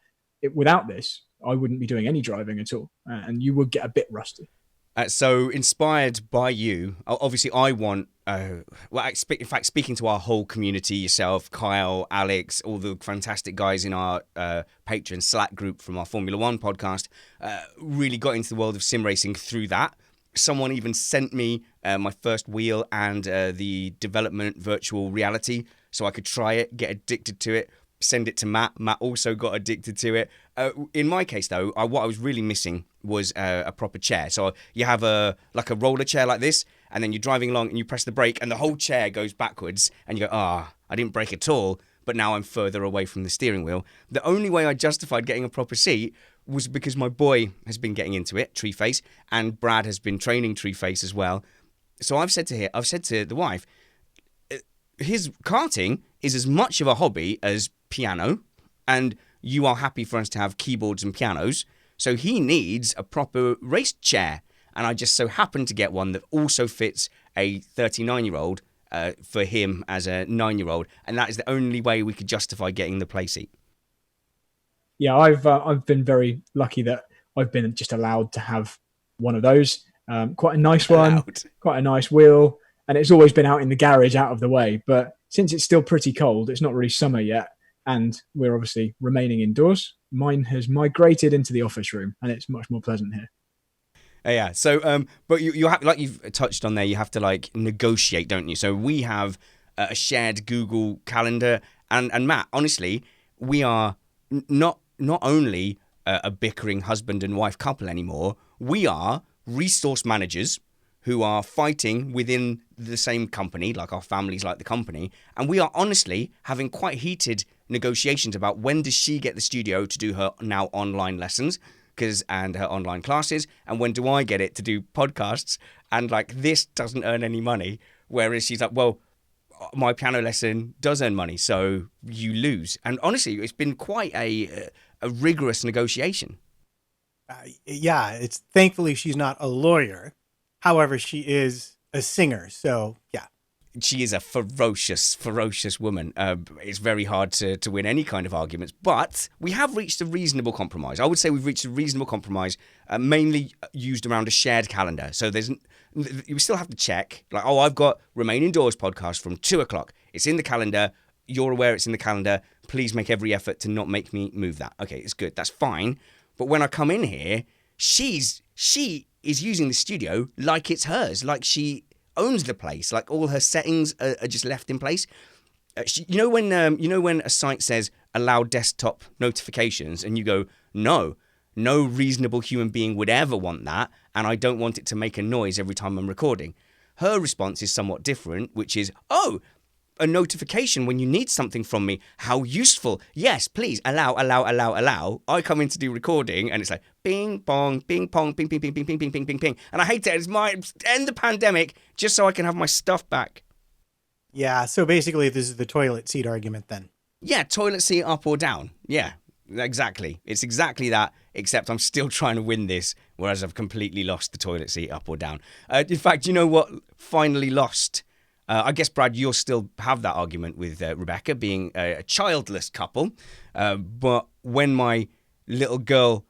without this, I wouldn't be doing any driving at all. And you would get a bit rusty. So inspired by you, obviously I want, in fact, speaking to our whole community, yourself, Kyle, Alex, all the fantastic guys in our Patreon Slack group from our Formula One podcast, really got into the world of sim racing through that. Someone even sent me my first wheel and the development virtual reality so I could try it, get addicted to it, send it to Matt. Matt also got addicted to it. In my case, though, what I was really missing was a proper chair. So you have a roller chair like this, and then you're driving along and you press the brake and the whole chair goes backwards and you go, I didn't brake at all, but now I'm further away from the steering wheel. The only way I justified getting a proper seat was because my boy has been getting into it, Treeface, and Brad has been training Treeface as well. So I've said to the wife, his karting is as much of a hobby as piano, and you are happy for us to have keyboards and pianos, so he needs a proper race chair. And I just so happened to get one that also fits a 39-year-old for him as a 9-year-old, and that is the only way we could justify getting the play seat. Yeah, I've been very lucky that I've been just allowed to have one of those. Quite a nice one, Allowed. quite a nice wheel, and it's always been out in the garage, out of the way. But since it's still pretty cold, it's not really summer yet, and we're obviously remaining indoors. Mine has migrated into the office room, and it's much more pleasant here. Yeah. So, but you have, like you've touched on there, you have to like negotiate, don't you? So we have a shared Google Calendar, and Matt, honestly, we are not only a bickering husband and wife couple anymore. We are resource managers who are fighting within the same company, like our families like the company, and we are honestly having quite heated negotiations about when does she get the studio to do her now online lessons and her online classes, and when do I get it to do podcasts, and like this doesn't earn any money, whereas she's like, well, my piano lesson does earn money, so you lose. And honestly, it's been quite a rigorous negotiation. Yeah, it's thankfully she's not a lawyer. However, she is a singer. So yeah. She is a ferocious woman. It's very hard to win any kind of arguments, but we have reached a reasonable compromise. I would say we've reached a reasonable compromise, mainly used around a shared calendar. So you still have to check, like, oh, I've got Remain Indoors podcast from 2:00. It's in the calendar. You're aware it's in the calendar. Please make every effort to not make me move that. Okay, it's good. That's fine. But when I come in here, she is using the studio like it's hers, like she owns the place, like all her settings are just left in place. You know when a site says allow desktop notifications, and you go, no reasonable human being would ever want that, and I don't want it to make a noise every time I'm recording. Her response is somewhat different, which is, oh, a notification when you need something from me. How useful. Yes, please, allow. I come in to do recording, and it's like, bing, bong, bing, pong, ping, ping, ping, ping, ping, ping, ping, ping, ping. And I hate it. It's my end the pandemic just so I can have my stuff back. Yeah. So basically, this is the toilet seat argument then. Yeah, toilet seat up or down. Yeah, exactly. It's exactly that, except I'm still trying to win this, whereas I've completely lost the toilet seat up or down. In fact, you know what finally lost? I guess, Brad, you'll still have that argument with Rebecca being a childless couple. But when my little girl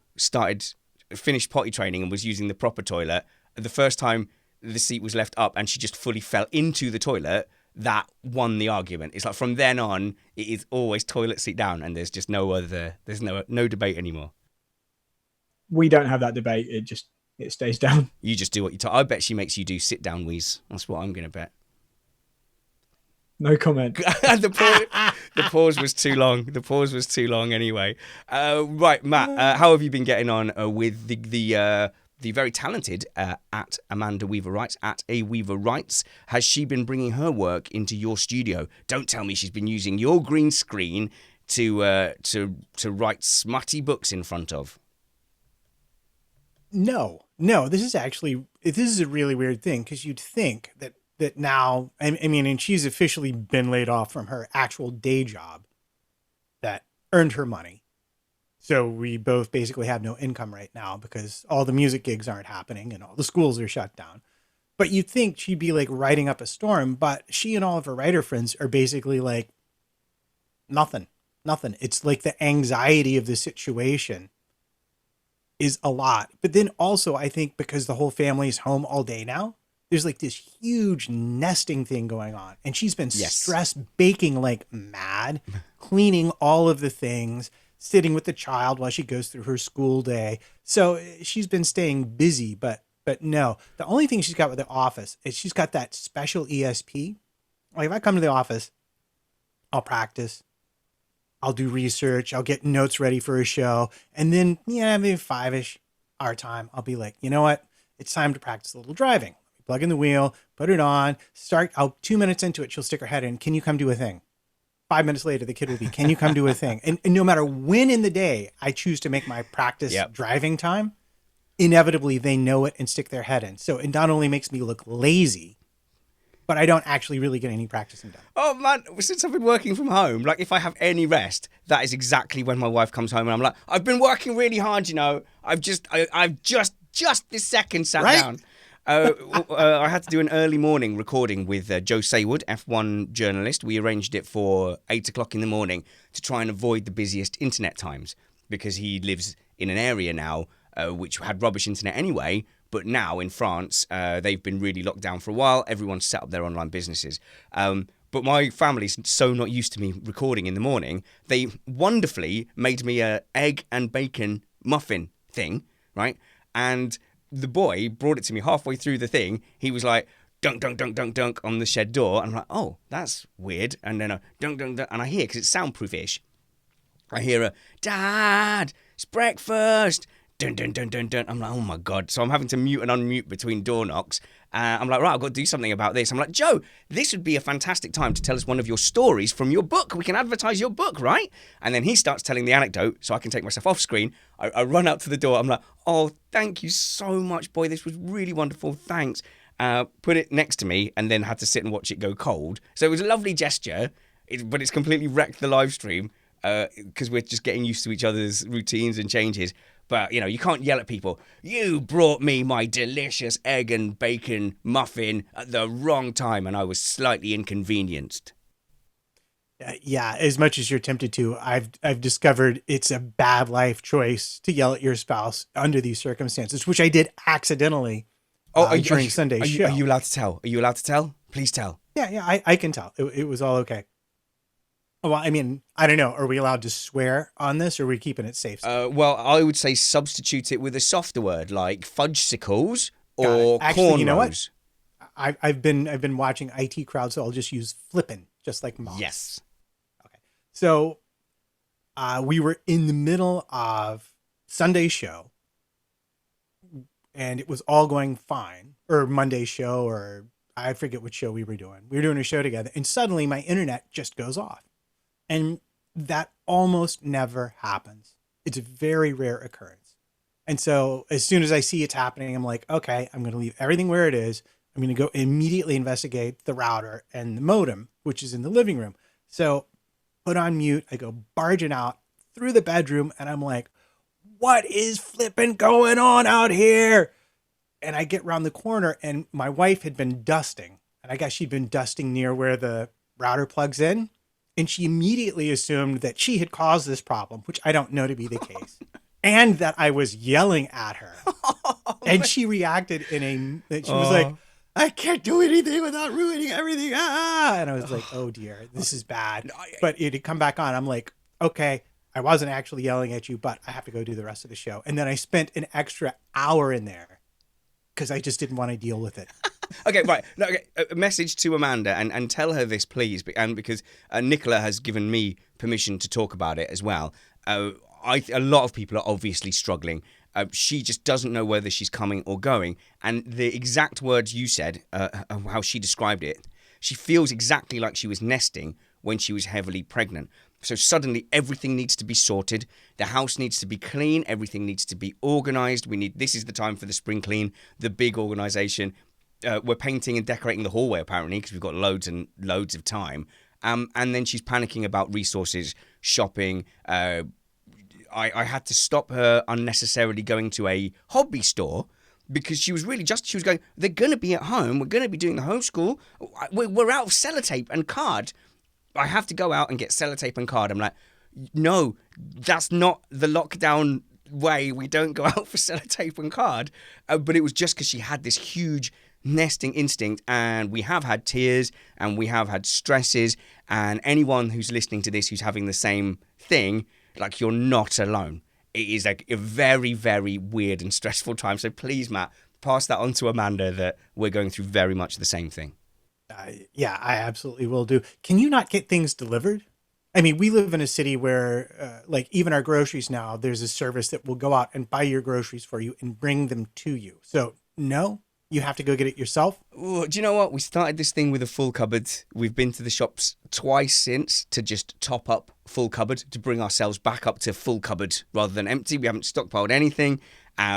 finished potty training and was using the proper toilet, the first time the seat was left up and she just fully fell into the toilet, that won the argument. It's like from then on, it is always toilet seat down, and there's just there's no debate anymore. We don't have that debate. It stays down. You just do what you I bet she makes you do sit down wheeze. That's what I'm going to bet. No comment. The pause was too long. The pause was too long anyway. Right, Matt, how have you been getting on with the very talented at Amanda Weaver Writes, at A Weaver Writes? Has she been bringing her work into your studio? Don't tell me she's been using your green screen to write smutty books in front of. No, this is a really weird thing, because you'd think that now, I mean, and she's officially been laid off from her actual day job that earned her money. So we both basically have no income right now because all the music gigs aren't happening and all the schools are shut down. But you'd think she'd be like writing up a storm, but she and all of her writer friends are basically like nothing. It's like the anxiety of the situation is a lot. But then also, I think because the whole family is home all day now, there's like this huge nesting thing going on. And she's been stress baking like mad, cleaning all of the things, sitting with the child while she goes through her school day. So she's been staying busy, but no, the only thing she's got with the office is she's got that special ESP. Like if I come to the office, I'll practice, I'll do research, I'll get notes ready for a show. And then, maybe 5-ish our time, I'll be like, you know what? It's time to practice a little driving. Plug in the wheel, put it on, 2 minutes into it, she'll stick her head in. Can you come do a thing? 5 minutes later, the kid will be, can you come do a thing? And no matter when in the day I choose to make my practice driving time, inevitably they know it and stick their head in. So it not only makes me look lazy, but I don't actually really get any practicing done. Oh man, since I've been working from home, like if I have any rest, that is exactly when my wife comes home and I'm like, I've been working really hard, I've just this second sat down. I had to do an early morning recording with Joe Saywood, F1 journalist. We arranged it for 8:00 in the morning to try and avoid the busiest internet times, because he lives in an area now which had rubbish internet anyway, But now in France, they've been really locked down for a while. Everyone's set up their online businesses. But my family's so not used to me recording in the morning. They wonderfully made me a egg and bacon muffin thing, right? And the boy brought it to me halfway through the thing. He was like, dunk, dunk, dunk, dunk, dunk on the shed door. And I'm like, oh, that's weird. And then a dunk, dunk, dunk. And I hear, because it's soundproof-ish, I hear a, Dad, it's breakfast. Dun, dun, dun, dun, dun. I'm like, oh my God. So I'm having to mute and unmute between door knocks. I'm like, right, I've got to do something about this. I'm like, Joe, this would be a fantastic time to tell us one of your stories from your book. We can advertise your book, right? And then he starts telling the anecdote so I can take myself off screen. I run out to the door. I'm like, oh, thank you so much, boy. This was really wonderful. Thanks. Put it next to me and then had to sit and watch it go cold. So it was a lovely gesture, but it's completely wrecked the live stream because we're just getting used to each other's routines and changes. But, you know, you can't yell at people. You brought me my delicious egg and bacon muffin at the wrong time, and I was slightly inconvenienced. Yeah, as much as you're tempted to, I've discovered it's a bad life choice to yell at your spouse under these circumstances, which I did accidentally during Sunday's show. Are you allowed to tell? Are you allowed to tell? Please tell. Yeah, I can tell. It was all okay. Well, I mean, I don't know. Are we allowed to swear on this, or are we keeping it safe? Well, I would say substitute it with a softer word like fudgesicles or Actually, you know cornrows. what? I've been watching IT Crowd, so I'll just use flippin', just like Moss. Yes. Okay. So we were in the middle of Sunday's show, and it was all going fine. Or Monday's show, or I forget what show we were doing. We were doing a show together, and suddenly my internet just goes off. And that almost never happens. It's a very rare occurrence. And so as soon as I see it's happening, I'm like, okay, I'm going to leave everything where it is. I'm going to go immediately investigate the router and the modem, which is in the living room. So put on mute. I go barging out through the bedroom, and I'm like, what is flipping going on out here? And I get around the corner, and my wife had been dusting. And I guess she'd been dusting near where the router plugs in. And she immediately assumed that she had caused this problem, which I don't know to be the case, and that I was yelling at her. And she reacted she was like, I can't do anything without ruining everything. And I was like, oh dear, this is bad. But it had come back on. I'm like, okay, I wasn't actually yelling at you, but I have to go do the rest of the show. And then I spent an extra hour in there because I just didn't want to deal with it. Okay, right. No, okay. A message to Amanda and tell her this, please, and because Nicola has given me permission to talk about it as well. A lot of people are obviously struggling. She just doesn't know whether she's coming or going. And the exact words you said, how she described it, she feels exactly like she was nesting when she was heavily pregnant. So suddenly everything needs to be sorted. The house needs to be clean. Everything needs to be organized. This is the time for the spring clean, the big organization. We're painting and decorating the hallway apparently because we've got loads and loads of time. And then she's panicking about resources, shopping. I had to stop her unnecessarily going to a hobby store because she was going, they're going to be at home. We're going to be doing the homeschool. We're out of sellotape and card. I have to go out and get sellotape and card. I'm like, no, that's not the lockdown way. We don't go out for sellotape and card. But it was just because she had this huge nesting instinct, and we have had tears and we have had stresses, and anyone who's listening to this who's having the same thing, like, you're not alone. It is like a very, very weird and stressful time. So please, Matt, pass that on to Amanda that we're going through very much the same thing. Yeah, I absolutely will do. Can you not get things delivered? I mean, we live in a city where, like, even our groceries now, there's a service that will go out and buy your groceries for you and bring them to you. So, no, you have to go get it yourself. Ooh, do you know what? We started this thing with a full cupboard. We've been to the shops twice since to just top up full cupboard, to bring ourselves back up to full cupboard rather than empty. We haven't stockpiled anything.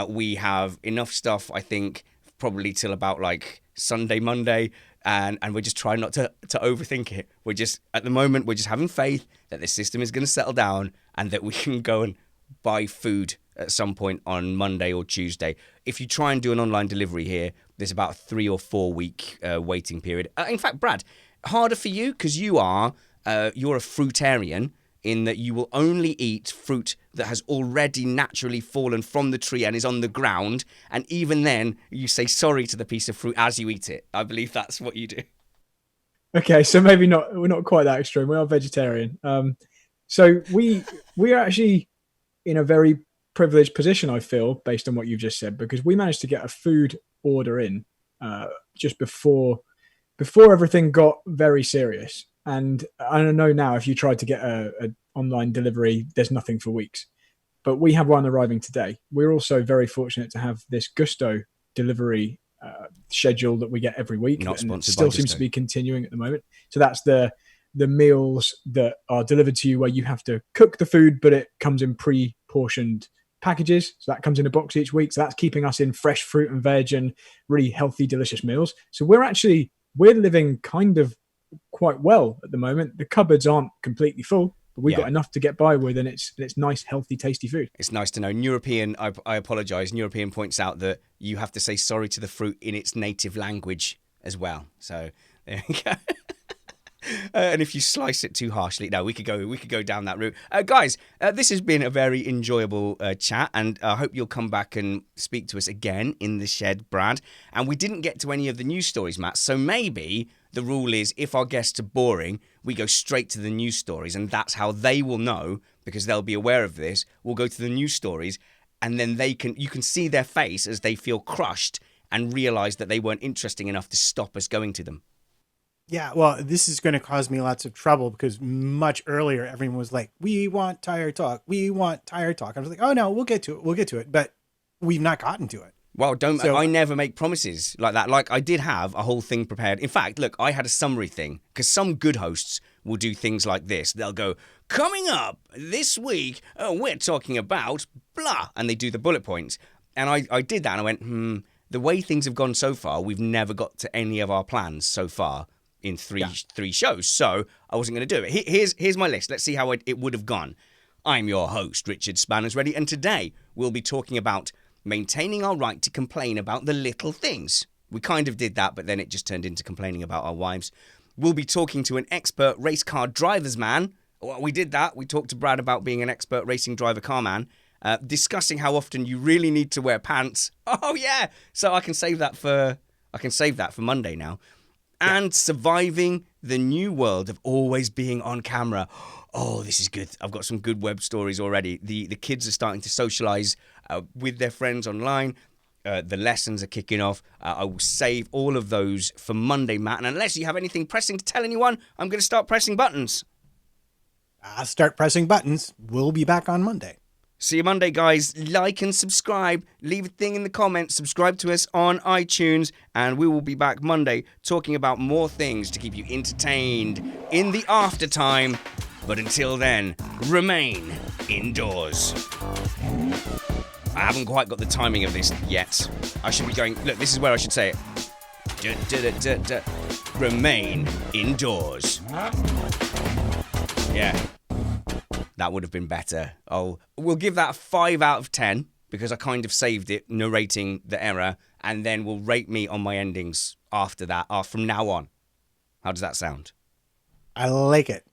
We have enough stuff, I think, probably till about like Sunday, Monday. And we're just trying not to overthink it. We're just, at the moment, we're just having faith that the system is going to settle down and that we can go and buy food at some point on Monday or Tuesday. If you try and do an online delivery here, there's about a 3 or 4 week waiting period. In fact, Brad, harder for you because you're a fruitarian. in that you will only eat fruit that has already naturally fallen from the tree and is on the ground. And even then, you say sorry to the piece of fruit as you eat it. I believe that's what you do. Okay, so maybe not. We're not quite that extreme. We are vegetarian. So we are actually in a very privileged position, I feel, based on what you've just said, because we managed to get a food order in just before everything got very serious. And I don't know now if you tried to get a online delivery, there's nothing for weeks. But we have one arriving today. We're also very fortunate to have this Gusto delivery schedule that we get every week, Not and it sponsored by still seems Gusto. to be continuing at the moment. So that's the meals that are delivered to you where you have to cook the food, but it comes in pre-portioned packages. So that comes in a box each week. So that's keeping us in fresh fruit and veg and really healthy, delicious meals. So we're living kind of quite well at the moment. The cupboards aren't completely full, but we've got enough to get by with, and it's nice, healthy, tasty food. It's nice to know. European, I apologise, European points out that you have to say sorry to the fruit in its native language as well. So there you go. And if you slice it too harshly, no, we could go down that route. Guys, this has been a very enjoyable chat, and I hope you'll come back and speak to us again in the shed, Brad. And we didn't get to any of the news stories, Matt, so maybe the rule is if our guests are boring, we go straight to the news stories, and that's how they will know, because they'll be aware of this. We'll go to the news stories, and then you can see their face as they feel crushed and realise that they weren't interesting enough to stop us going to them. Yeah, well, this is going to cause me lots of trouble because much earlier everyone was like, "We want tire talk. We want tire talk." I was like, "Oh no, we'll get to it. We'll get to it." But we've not gotten to it. Well, I never make promises like that. Like, I did have a whole thing prepared. In fact, look, I had a summary thing, because some good hosts will do things like this. They'll go, "Coming up this week, we're talking about blah," and they do the bullet points. And I did that, and I went, the way things have gone so far, we've never got to any of our plans so far in three shows. So I wasn't going to do it. Here's my list. Let's see how it would have gone. I'm your host, Richard Spanners Ready, and today we'll be talking about maintaining our right to complain about the little things. We kind of did that, but then it just turned into complaining about our wives. We'll be talking to an expert race car driver's man. Well, we did that. We talked to Brad about being an expert racing driver car man, discussing how often you really need to wear pants. Oh yeah, so I can save that for Monday now. And surviving the new world of always being on camera. Oh, this is good. I've got some good web stories already. The kids are starting to socialize with their friends online. The lessons are kicking off. I will save all of those for Monday, Matt. And unless you have anything pressing to tell anyone, I'm going to start pressing buttons. Start pressing buttons. We'll be back on Monday. See you Monday, guys. Like and subscribe. Leave a thing in the comments. Subscribe to us on iTunes. And we will be back Monday talking about more things to keep you entertained in the after time. But until then, remain indoors. I haven't quite got the timing of this yet. I should be going... Look, this is where I should say it. Remain indoors. Yeah. That would have been better. We'll give that 5 out of 10 because I kind of saved it, narrating the error, and then we'll rate me on my endings after that, from now on. How does that sound? I like it.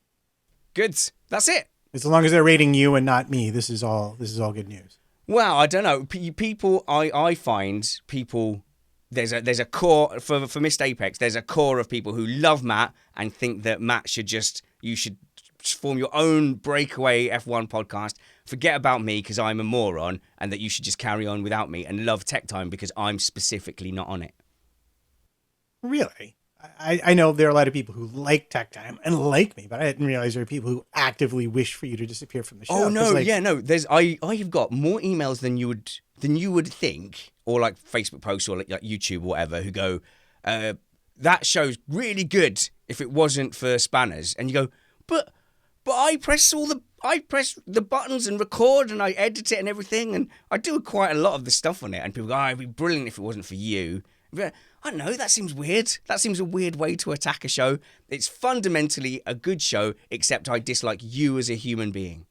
Good. That's it. As long as they're rating you and not me, this is all good news. Well, I don't know. People, I find people. There's a core for Missed Apex. There's a core of people who love Matt and think that Matt you should form your own breakaway F1 podcast. Forget about me because I'm a moron, and that you should just carry on without me and love Tech Time because I'm specifically not on it. Really? I know there are a lot of people who like Tech Time and like me, but I didn't realize there are people who actively wish for you to disappear from the show. Oh no, no. I've got more emails than you would think, or like Facebook posts or like YouTube or whatever, who go, that show's really good if it wasn't for Spanners, and you go, but I press the buttons and record and I edit it and everything, and I do quite a lot of the stuff on it, and people go, it'd be brilliant if it wasn't for you. But I don't know, that seems weird. That seems a weird way to attack a show. It's fundamentally a good show, except I dislike you as a human being.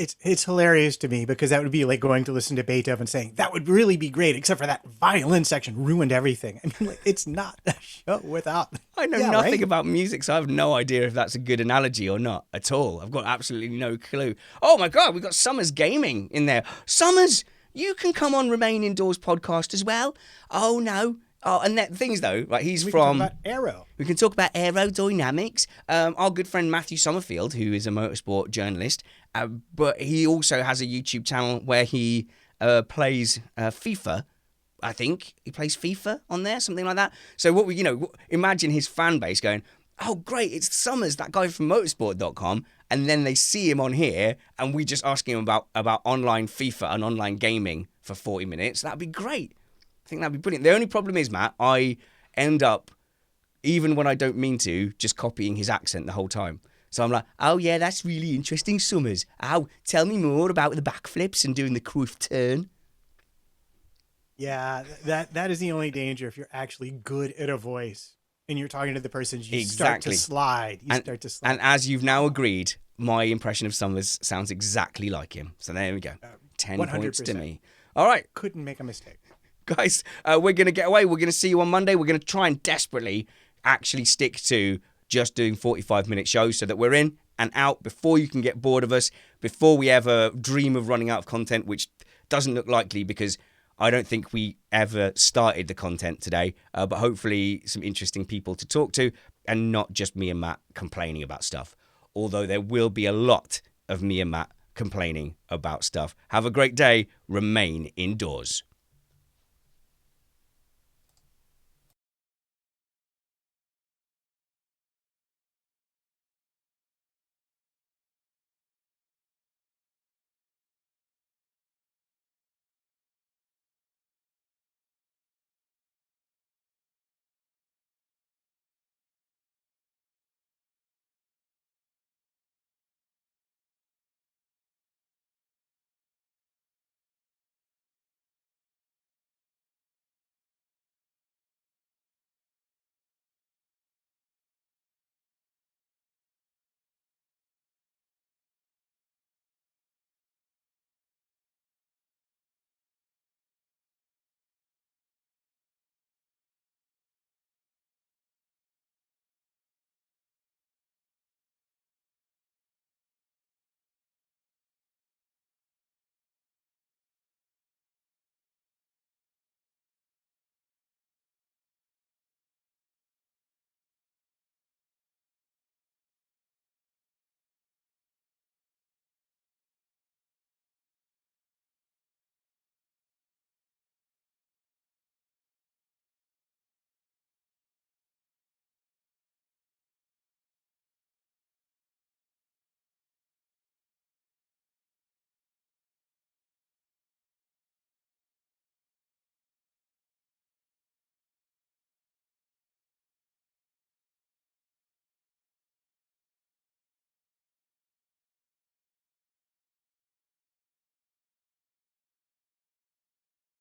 It's hilarious to me because that would be like going to listen to Beethoven saying that would really be great, except for that violin section ruined everything. I mean, like, it's not a show without. I know Yeah, nothing right? about music, so I have no idea if that's a good analogy or not at all. I've got absolutely no clue. Oh my God, we've got Summers Gaming in there. Summers, you can come on Remain Indoors podcast as well. Oh no. Oh, and that things though, right? He's We can talk from. about Arrow. We can talk about aerodynamics. Our good friend Matthew Summerfield, who is a motorsport journalist, but he also has a YouTube channel where he plays FIFA. I think he plays FIFA on there, something like that. So what imagine his fan base going, "Oh, great, it's Summers, that guy from motorsport.com," and then they see him on here, and we just ask him about online FIFA and online gaming for 40 minutes. That'd be great. I think that'd be brilliant. The only problem is, Matt, I end up, even when I don't mean to, just copying his accent the whole time. So I'm like, "Oh yeah, that's really interesting, Summers. Oh, tell me more about the backflips and doing the Cruyff turn." Yeah, that is the only danger if you're actually good at a voice and you're talking to the person. You Exactly. start to slide. And as you've now agreed, my impression of Summers sounds exactly like him. So there we go. 10 points to 100%. me. All right, Couldn't make a mistake. guys, we're going to get away. We're going to see you on Monday. We're going to try and desperately actually stick to just doing 45-minute shows so that we're in and out before you can get bored of us, before we ever dream of running out of content, which doesn't look likely because I don't think we ever started the content today, but hopefully some interesting people to talk to and not just me and Matt complaining about stuff. Although there will be a lot of me and Matt complaining about stuff. Have a great day. Remain indoors.